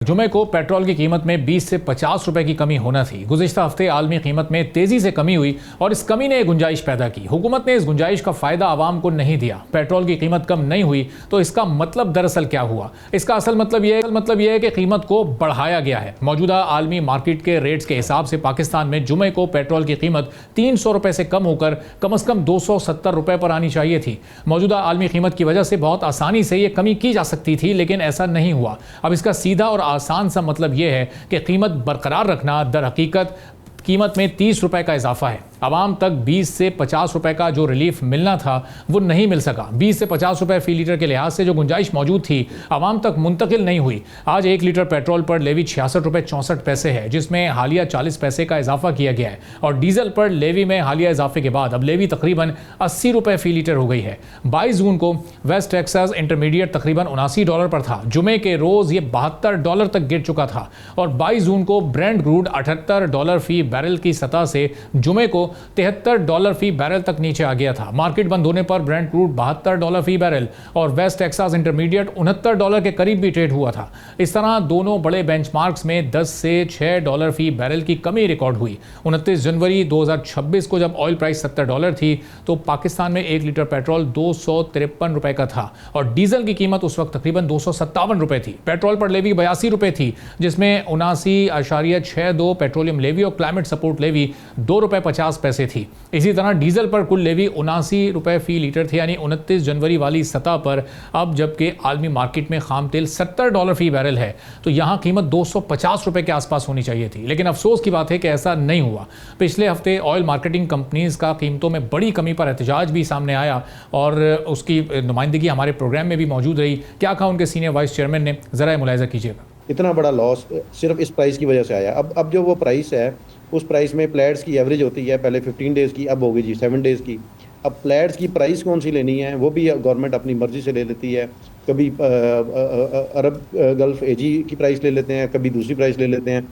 जुमे को पेट्रोल की कीमत में 20 से 50 रुपए की कमी होना थी। गुज़िश्ता हफ्ते आलमी कीमत में तेजी से कमी हुई और इस कमी ने गुंजाइश पैदा की। हुकूमत ने इस गुंजाइश का फायदा आवाम को नहीं दिया। पेट्रोल की कीमत कम नहीं हुई तो इसका मतलब दरअसल क्या हुआ? इसका असल मतलब यह है कि कीमत को बढ़ाया गया है। मौजूदा आलमी मार्केट के रेट्स के हिसाब से पाकिस्तान में जुमे को पेट्रोल की कीमत 300 रुपए से कम होकर कम अज कम 270 रुपए पर आनी चाहिए थी। मौजूदा आलमी कीमत की वजह से बहुत आसानी से यह कमी की जा सकती थी, लेकिन ऐसा नहीं हुआ। अब इसका सीधा और आसान सा मतलब यह है कि कीमत बरकरार रखना दर हकीकत कीमत में 30 रुपए का इजाफा है। आवाम तक 20 से 50 रुपए का जो रिलीफ मिलना था वो नहीं मिल सका। 20 से 50 रुपए फी लीटर के लिहाज से जो गुंजाइश मौजूद थी आवाम तक मुंतकिल नहीं हुई। आज 1 लीटर पेट्रोल पर लेवी 66 रुपए 64 पैसे है, जिसमें हालिया 40 पैसे का इजाफा किया गया है और डीजल पर लेवी में हालिया इजाफे के बाद अब लेवी तकरीबन 80 रुपए फी लीटर हो गई है। 22 जून को वेस्ट टेक्सास इंटरमीडिएट तकरीबन $79 पर था। जुमे के रोज ये $72 तक गिर चुका था और 22 जून को ब्रेंट क्रूड $78 फी बैरल की सतह से जुमे को $73 फी बैरल तक नीचे आ गया था। मार्केट बंद होने पर ब्रेंट क्रूड $72 फी बैरल और वेस्ट टेक्सास इंटरमीडिएट $69 के करीब भी ट्रेड हुआ था। इस तरह दोनों बड़े बेंचमार्क्स में 10 से $6 फी बैरल की कमी रिकॉर्ड हुई। 29 जनवरी 2026 को जब ऑयल प्राइस $70 थी तो पाकिस्तान में 1 लीटर पेट्रोल 253 रुपए का था और डीजल की कीमत उस वक्त तकरीबन 257 रुपए थी। पेट्रोल पर लेवी 82 रुपए थी, जिसमें 79.62 पेट्रोलियम लेवी और क्लाइमेट सपोर्ट लेवी ₹2.50 थी। इसी तरह डीजल पर कुल लेवी 79 रुपए फी लीटर थी, यानी 29 जनवरी वाली सतह पर। अब जबकि आलमी मार्केट में खाम तेल $70 फी बैरल है तो यहां कीमत 250 रुपए के आसपास होनी चाहिए थी, लेकिन अफसोस की बात है कि ऐसा नहीं हुआ। पिछले हफ्ते ऑयल मार्केटिंग कंपनीज का कीमतों में बड़ी कमी पर एहतजाज भी सामने आया और उसकी नुमाइंदगी हमारे प्रोग्राम में भी मौजूद रही। क्या कहा उनके सीनियर वाइस चेयरमैन ने, जरा मुलाहिजा कीजिएगा। इतना बड़ा लॉस सिर्फ इस प्राइस की वजह से आया। अब जो वो प्राइस है उस प्राइस में प्लेट्स की एवरेज होती है, पहले 15 डेज़ की, अब होगी जी 7 डेज़ की। अब प्लेट्स की प्राइस कौन सी लेनी है वो भी गवर्नमेंट अपनी मर्ज़ी से ले लेती है। कभी अरब गल्फ़ एजी की प्राइस ले लेते हैं, कभी दूसरी प्राइस ले लेते हैं।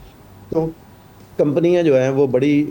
तो कंपनियां जो हैं वो बड़ी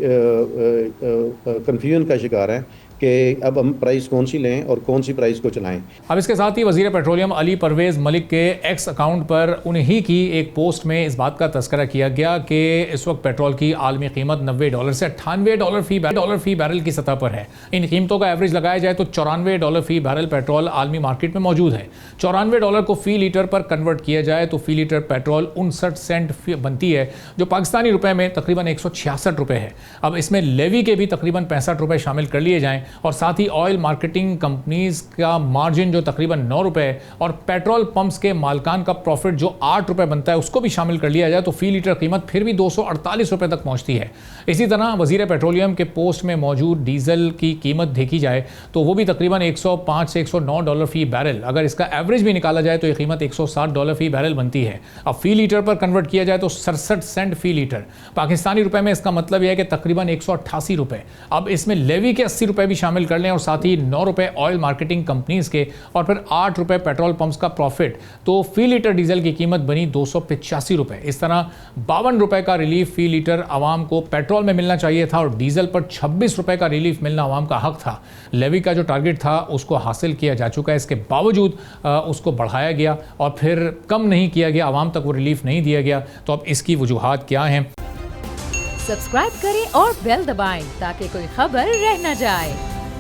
कन्फ्यूजन का शिकार हैं कि अब हम प्राइस कौन सी लें और कौन सी प्राइस को चलाएं। अब इसके साथ ही वज़ीर पेट्रोलियम अली परवेज़ मलिक के एक्स अकाउंट पर उन्हीं की एक पोस्ट में इस बात का तस्करा किया गया कि इस वक्त पेट्रोल की आलमी कीमत $90 से $98 फी बैरल की सतह पर है। इन कीमतों का एवरेज लगाया जाए तो $94 फी बैरल पेट्रोल आलमी मार्केट में मौजूद है। $94 को फी लीटर पर कन्वर्ट किया जाए तो फी लीटर पेट्रोल 59 सेंट बनती है, जो पाकिस्तानी रुपए में तकरीबन 166 रुपए है। अब इसमें लेवी के भी तकरीबन 65 रुपए शामिल कर लिए जाएं और साथ ही ऑयल मार्केटिंग कंपनीज का मार्जिन जो तकरीबन 9 रुपए और पेट्रोल पंप्स के मालकान का प्रॉफिट जो 8 रुपए बनता है उसको भी शामिल कर लिया जाए तो फी लीटर कीमत फिर भी 248 रुपए तक पहुंचती है। इसी तरह वजीर पेट्रोलियम के पोस्ट में मौजूद डीजल की कीमत देखी जाए तो वो भी तकरीबन 105 से $109 फी बैरल। अगर इसका एवरेज भी निकाला जाए तो ये कीमत $160 फी बैरल बनती है। अब फी लीटर पर कन्वर्ट किया जाए तो 67 सेंट फी लीटर पाकिस्तानी रुपए में। इसका मतलब यह है कि तकरीबन 188 रुपए। अब इसमें लेवी के 80 रुपए भी शामिल कर लें और साथ ही 9 रुपए ऑयल मार्केटिंग कंपनीज के और फिर 8 रुपए पेट्रोल पंप्स का प्रॉफिट, तो फी लीटर डीजल की कीमत बनी 285 रुपए। इस तरह 52 रुपए का रिलीफ फी लीटर आवाम को पेट्रोल में मिलना चाहिए था और डीजल पर 26 रुपए का रिलीफ मिलना आवाम का हक था। लेवी का जो टारगेट था उसको हासिल किया जा चुका है, इसके बावजूद उसको बढ़ाया गया और फिर कम नहीं किया गया, आवाम तक वो रिलीफ नहीं दिया गया। तो अब इसकी वजूहात क्या हैं? सब्सक्राइब करें और बेल दबाएं ताकि कोई खबर रह न जाए।